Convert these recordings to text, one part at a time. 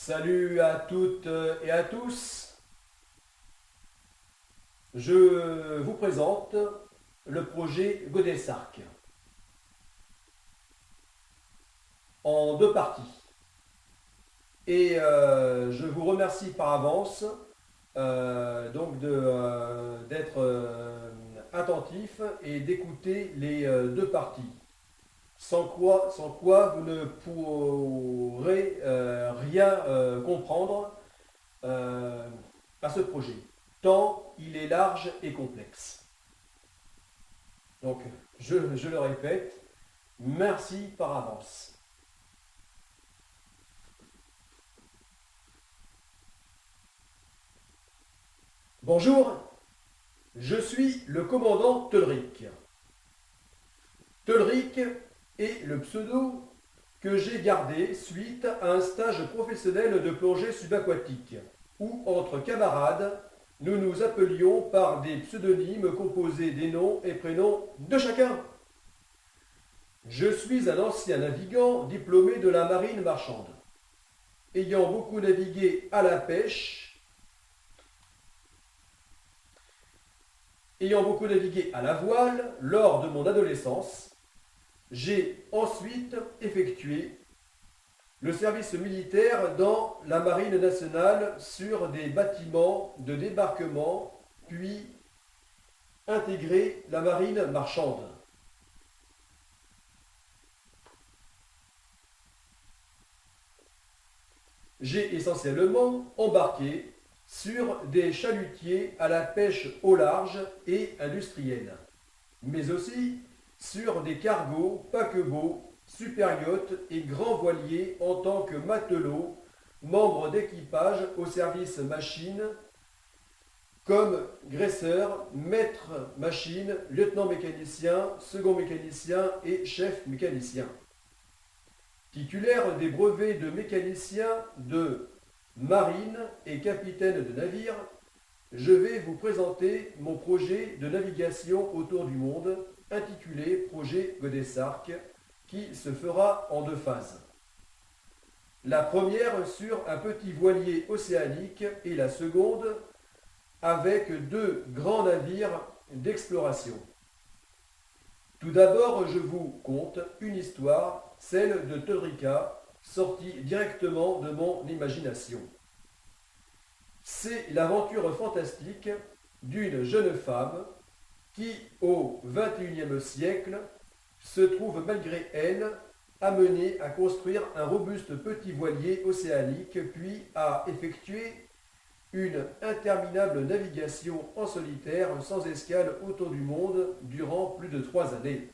Salut à toutes et à tous. Je vous présente le projet Godessarc en deux parties. Et je vous remercie par avance d'être attentif et d'écouter les deux parties. Sans quoi vous ne pourrez rien comprendre à ce projet, tant il est large et complexe. Donc, je le répète, merci par avance. Bonjour, je suis le commandant Tolric. Tolric est le pseudo que j'ai gardé suite à un stage professionnel de plongée subaquatique, où, entre camarades, nous nous appelions par des pseudonymes composés des noms et prénoms de chacun. Je suis un ancien navigant diplômé de la marine marchande. Ayant beaucoup navigué à la pêche, ayant beaucoup navigué à la voile lors de mon adolescence, j'ai ensuite effectué le service militaire dans la marine nationale sur des bâtiments de débarquement, puis intégré la marine marchande. J'ai essentiellement embarqué sur des chalutiers à la pêche au large et industrielle, mais aussi sur des cargos, paquebots, super-yachts et grands voiliers en tant que matelot, membre d'équipage au service machine, comme graisseur, maître machine, lieutenant mécanicien, second mécanicien et chef mécanicien. Titulaire des brevets de mécanicien de marine et capitaine de navire, je vais vous présenter mon projet de navigation autour du monde intitulé Projet Godessarc, qui se fera en deux phases. La première sur un petit voilier océanique et la seconde avec deux grands navires d'exploration. Tout d'abord, je vous conte une histoire, celle de Tolrica, sortie directement de mon imagination. C'est l'aventure fantastique d'une jeune femme qui, au XXIe siècle, se trouve malgré elle amenée à construire un robuste petit voilier océanique, puis à effectuer une interminable navigation en solitaire sans escale autour du monde durant plus de 3 années.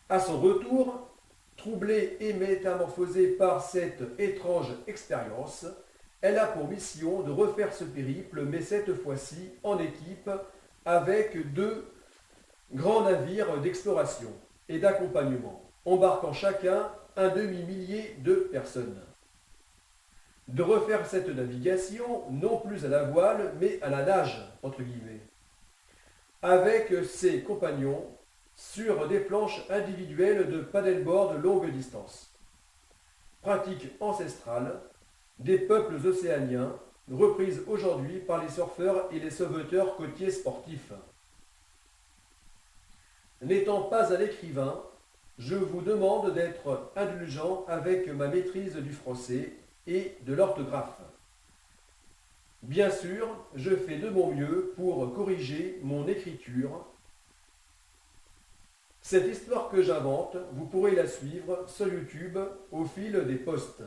À son retour, troublée et métamorphosée par cette étrange expérience, elle a pour mission de refaire ce périple, mais cette fois-ci en équipe avec deux grands navires d'exploration et d'accompagnement, embarquant chacun un demi-millier de personnes. De refaire cette navigation non plus à la voile, mais à la nage, entre guillemets, avec ses compagnons sur des planches individuelles de paddleboard longue distance. Pratique ancestrale des peuples océaniens, reprise aujourd'hui par les surfeurs et les sauveteurs côtiers sportifs. N'étant pas un écrivain, je vous demande d'être indulgent avec ma maîtrise du français et de l'orthographe. Bien sûr, je fais de mon mieux pour corriger mon écriture. Cette histoire que j'invente, vous pourrez la suivre sur YouTube au fil des posts.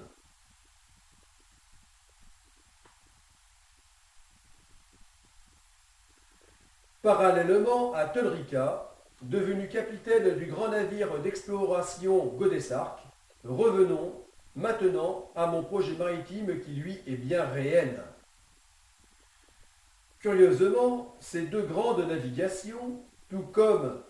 Parallèlement à Tolrica, devenu capitaine du grand navire d'exploration Godessarc, revenons maintenant à mon projet maritime qui lui est bien réel. Curieusement, ces deux grandes navigations, tout comme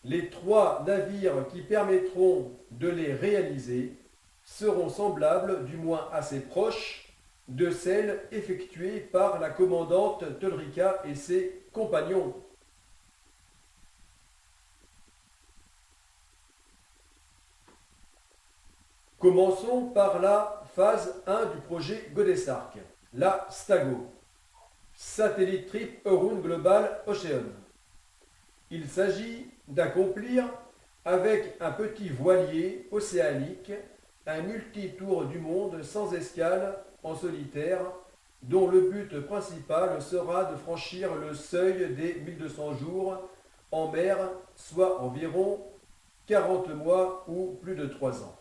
les 3 navires qui permettront de les réaliser, seront semblables, du moins assez proches, de celles effectuées par la commandante Tolrica et ses compagnons. Commençons par la phase 1 du projet Godesarc, la STAGO, Satellite Trip Around Global Ocean. Il s'agit d'accomplir avec un petit voilier océanique un multitour du monde sans escale en solitaire, dont le but principal sera de franchir le seuil des 1200 jours en mer, soit environ 40 mois ou plus de 3 ans.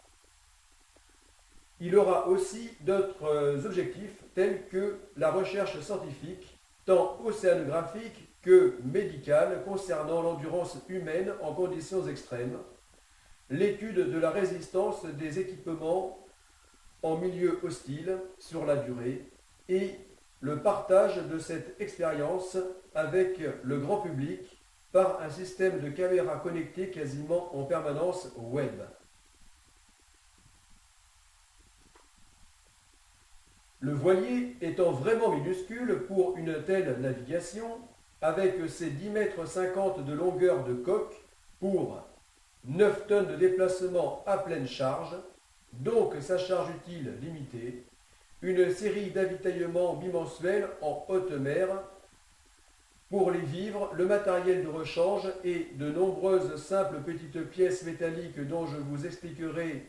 Il aura aussi d'autres objectifs tels que la recherche scientifique, tant océanographique que médicale, concernant l'endurance humaine en conditions extrêmes, l'étude de la résistance des équipements en milieu hostile sur la durée et le partage de cette expérience avec le grand public par un système de caméras connectées quasiment en permanence web. Le voilier étant vraiment minuscule pour une telle navigation, avec ses 10,50 m de longueur de coque pour 9 tonnes de déplacement à pleine charge, donc sa charge utile limitée, une série d'avitaillements bimensuels en haute mer pour les vivres, le matériel de rechange et de nombreuses simples petites pièces métalliques dont je vous expliquerai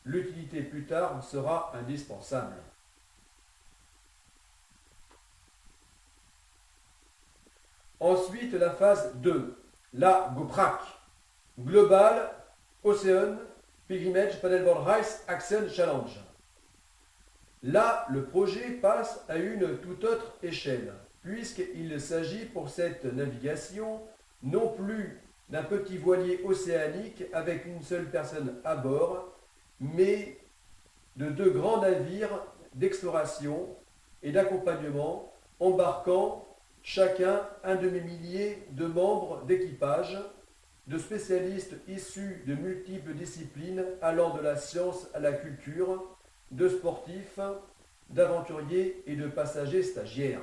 l'utilité plus tard sera indispensable. Ensuite, la phase 2, la GOPRAC, Global Ocean Pilgrimage Paddleboard Race Action Challenge. Là, le projet passe à une toute autre échelle, puisqu'il s'agit pour cette navigation non plus d'un petit voilier océanique avec une seule personne à bord, mais de 2 grands navires d'exploration et d'accompagnement embarquant chacun un demi-millier de membres d'équipage, de spécialistes issus de multiples disciplines allant de la science à la culture, de sportifs, d'aventuriers et de passagers stagiaires.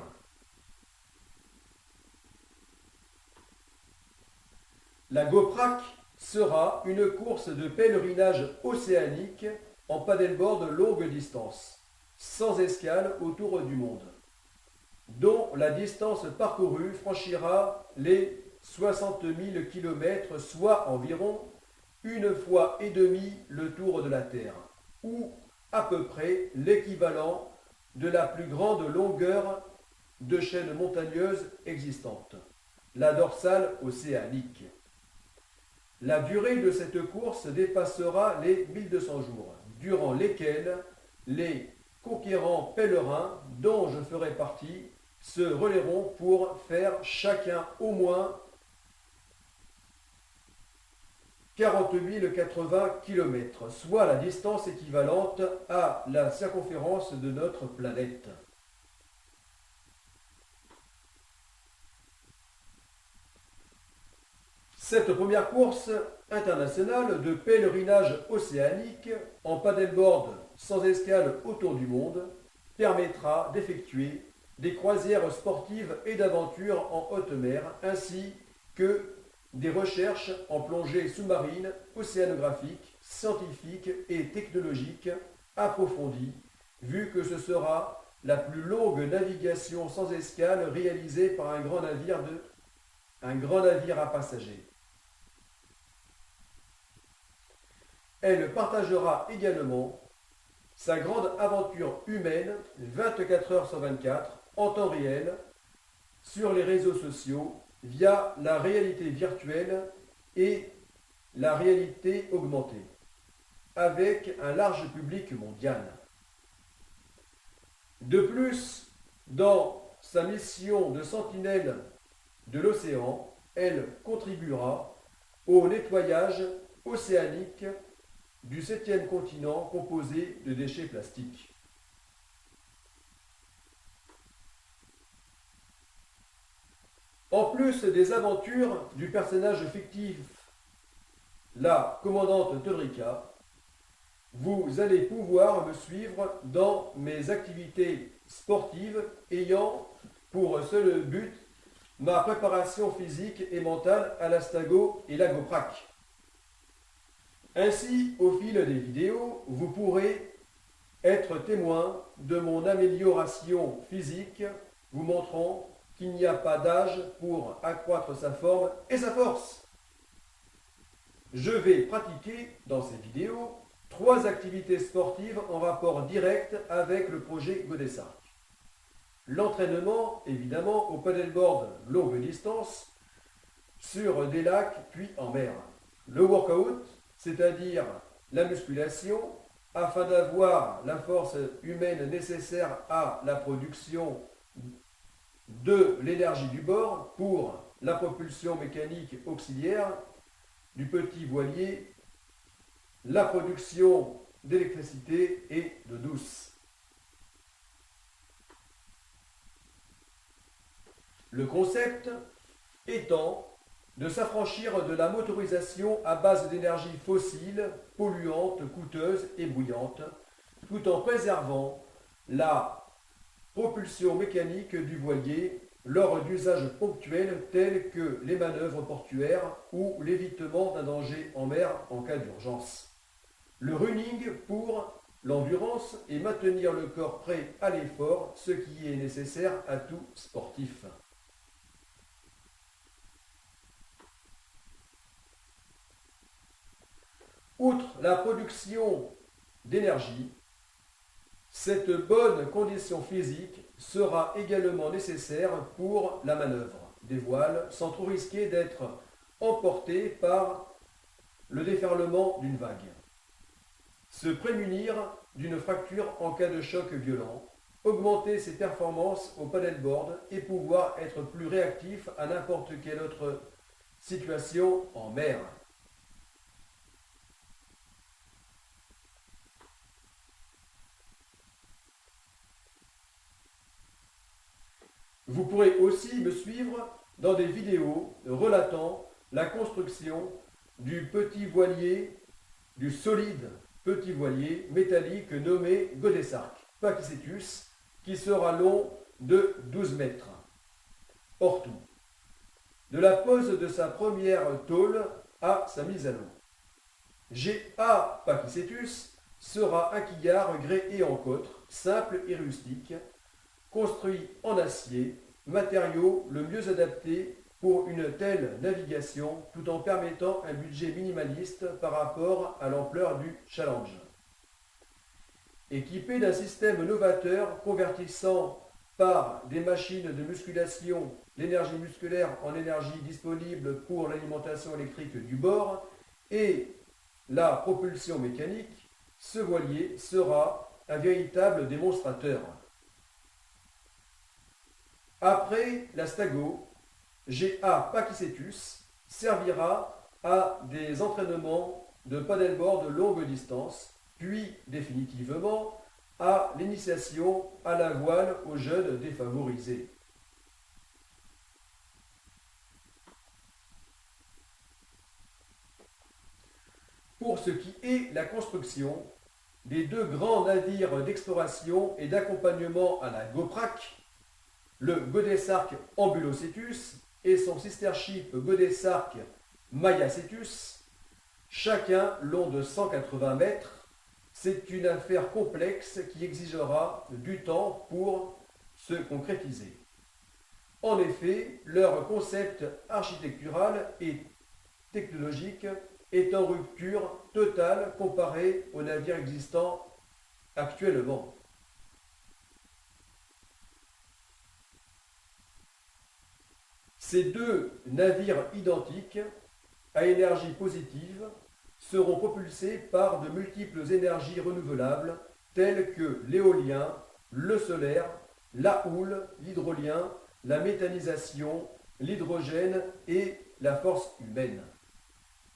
La GOPRAC sera une course de pèlerinage océanique en paddleboard longue distance, sans escale autour du monde, dont la distance parcourue franchira les 60 000 km, soit environ 1,5 fois le tour de la Terre, ou à peu près l'équivalent de la plus grande longueur de chaîne montagneuse existante, la dorsale océanique. La durée de cette course dépassera les 1200 jours, durant lesquels les conquérants pèlerins, dont je ferai partie, se relayeront pour faire chacun au moins 40 080 km, soit la distance équivalente à la circonférence de notre planète. Cette première course internationale de pèlerinage océanique en paddleboard sans escale autour du monde permettra d'effectuer des croisières sportives et d'aventure en haute mer, ainsi que des recherches en plongée sous-marine, océanographique, scientifique et technologique approfondies, vu que ce sera la plus longue navigation sans escale réalisée par un grand navire à passagers. Elle partagera également sa grande aventure humaine 24 heures sur 24 en temps réel sur les réseaux sociaux via la réalité virtuelle et la réalité augmentée, avec un large public mondial. De plus, dans sa mission de sentinelle de l'océan, elle contribuera au nettoyage océanique du 7e continent composé de déchets plastiques. En plus des aventures du personnage fictif, la commandante Todrica, vous allez pouvoir me suivre dans mes activités sportives ayant pour seul but ma préparation physique et mentale à la STAGO et la GOPRAC. Ainsi, au fil des vidéos, vous pourrez être témoin de mon amélioration physique, vous montrant qu'il n'y a pas d'âge pour accroître sa forme et sa force. Je vais pratiquer dans ces vidéos 3 activités sportives en rapport direct avec le projet Godessart. L'entraînement, évidemment, au paddleboard longue distance, sur des lacs puis en mer. Le workout, c'est-à-dire la musculation, afin d'avoir la force humaine nécessaire à la production de l'énergie du bord pour la propulsion mécanique auxiliaire du petit voilier, la production d'électricité et d'eau douce. Le concept étant de s'affranchir de la motorisation à base d'énergie fossile, polluante, coûteuse et bruyante, tout en préservant la propulsion mécanique du voilier lors d'usages ponctuels tels que les manœuvres portuaires ou l'évitement d'un danger en mer en cas d'urgence. Le running pour l'endurance et maintenir le corps prêt à l'effort, ce qui est nécessaire à tout sportif. Outre la production d'énergie, cette bonne condition physique sera également nécessaire pour la manœuvre des voiles sans trop risquer d'être emporté par le déferlement d'une vague. Se prémunir d'une fracture en cas de choc violent, augmenter ses performances au paddleboard et pouvoir être plus réactif à n'importe quelle autre situation en mer. Vous pourrez aussi me suivre dans des vidéos relatant la construction du petit voilier, du solide petit voilier métallique nommé Godessart Pakicetus, qui sera long de 12 mètres. Hors tout. De la pose de sa première tôle à sa mise à l'eau. GA Pakicetus sera un quillard gréé en cotre, simple et rustique, construit en acier, matériau le mieux adapté pour une telle navigation tout en permettant un budget minimaliste par rapport à l'ampleur du challenge. Équipé d'un système novateur convertissant par des machines de musculation l'énergie musculaire en énergie disponible pour l'alimentation électrique du bord et la propulsion mécanique, ce voilier sera un véritable démonstrateur. Après la Stago, GA Pakicetus servira à des entraînements de paddleboard longue distance, puis définitivement à l'initiation à la voile aux jeunes défavorisés. Pour ce qui est la construction des 2 grands navires d'exploration et d'accompagnement à la GoPrac, le Godessart Ambulocetus et son sister ship Godessart Mayacetus, chacun long de 180 mètres, c'est une affaire complexe qui exigera du temps pour se concrétiser. En effet, leur concept architectural et technologique est en rupture totale comparé aux navires existants actuellement. Ces 2 navires identiques, à énergie positive, seront propulsés par de multiples énergies renouvelables telles que l'éolien, le solaire, la houle, l'hydrolien, la méthanisation, l'hydrogène et la force humaine.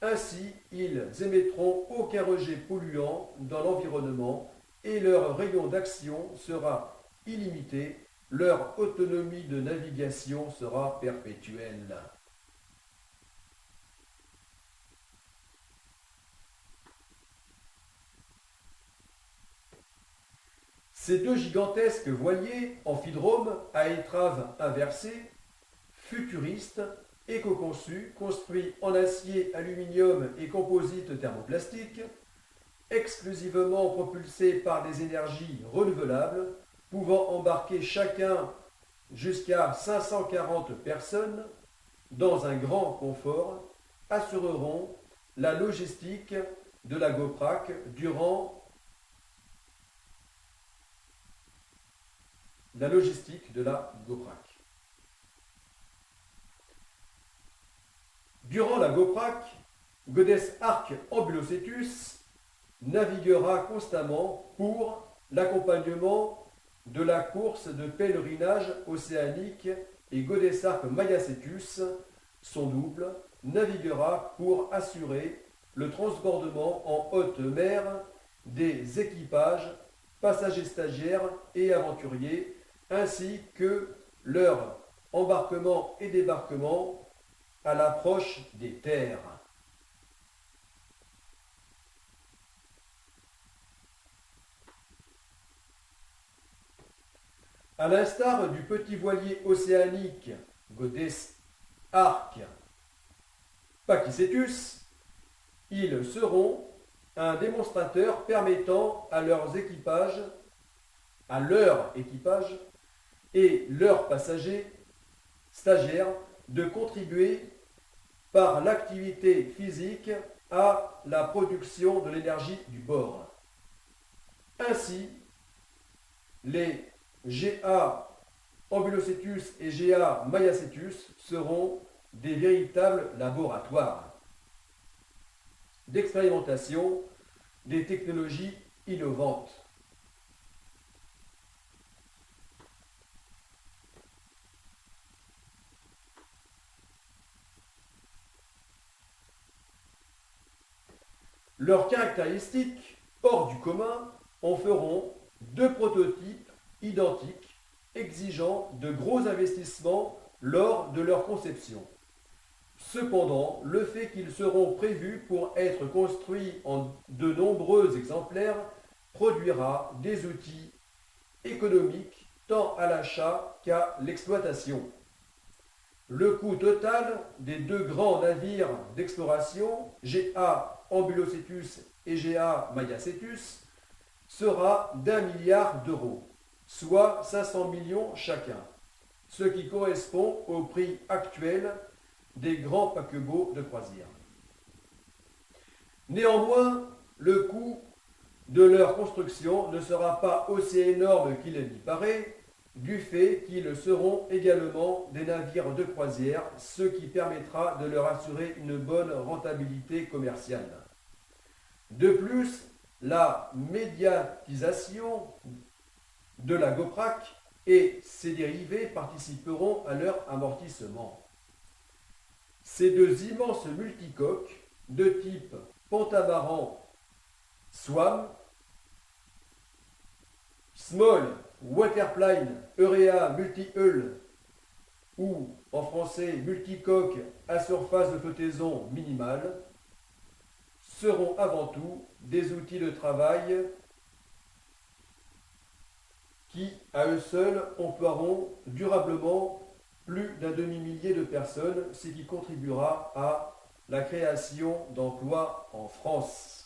Ainsi, ils émettront aucun rejet polluant dans l'environnement et leur rayon d'action sera illimité. Leur autonomie de navigation sera perpétuelle. Ces 2 gigantesques voiliers amphidromes à étrave inversée, futuristes éco-conçu, construit en acier, aluminium et composite thermoplastique, exclusivement propulsé par des énergies renouvelables, pouvant embarquer chacun jusqu'à 540 personnes dans un grand confort, assureront la logistique de la GOPRAC durant la GOPRAC, Godes Arc Ambulocetus naviguera constamment pour l'accompagnement de la course de pèlerinage océanique et Godes Arc Mayacetus, son double, naviguera pour assurer le transbordement en haute mer des équipages, passagers stagiaires et aventuriers, ainsi que leur embarquement et débarquement à l'approche des terres. À l'instar du petit voilier océanique Godes Arc Pakicetus, ils seront un démonstrateur permettant à leur équipage et leurs passagers stagiaires de contribuer par l'activité physique à la production de l'énergie du bord. Ainsi, les GA Ambulocetus et GA Mayacetus seront des véritables laboratoires d'expérimentation des technologies innovantes. Leurs caractéristiques hors du commun en feront deux prototypes identiques, exigeant de gros investissements lors de leur conception. Cependant, le fait qu'ils seront prévus pour être construits en de nombreux exemplaires produira des outils économiques tant à l'achat qu'à l'exploitation. Le coût total des deux grands navires d'exploration, GA Ambulocetus et GA Mayacetus, sera d'1 milliard d'euros, soit 500 millions chacun, ce qui correspond au prix actuel des grands paquebots de croisière. Néanmoins, le coût de leur construction ne sera pas aussi énorme qu'il n'y paraît, du fait qu'ils seront également des navires de croisière, ce qui permettra de leur assurer une bonne rentabilité commerciale. De plus, la médiatisation de la GOPRAC et ses dérivés participeront à leur amortissement. Ces deux immenses multicoques de type Pentamaran SWAM, Small Waterplane Urea Multi-Hull ou en français multicoque à surface de flottaison minimale, seront avant tout des outils de travail qui, à eux seuls, emploieront durablement plus d'un demi-millier de personnes, ce qui contribuera à la création d'emplois en France.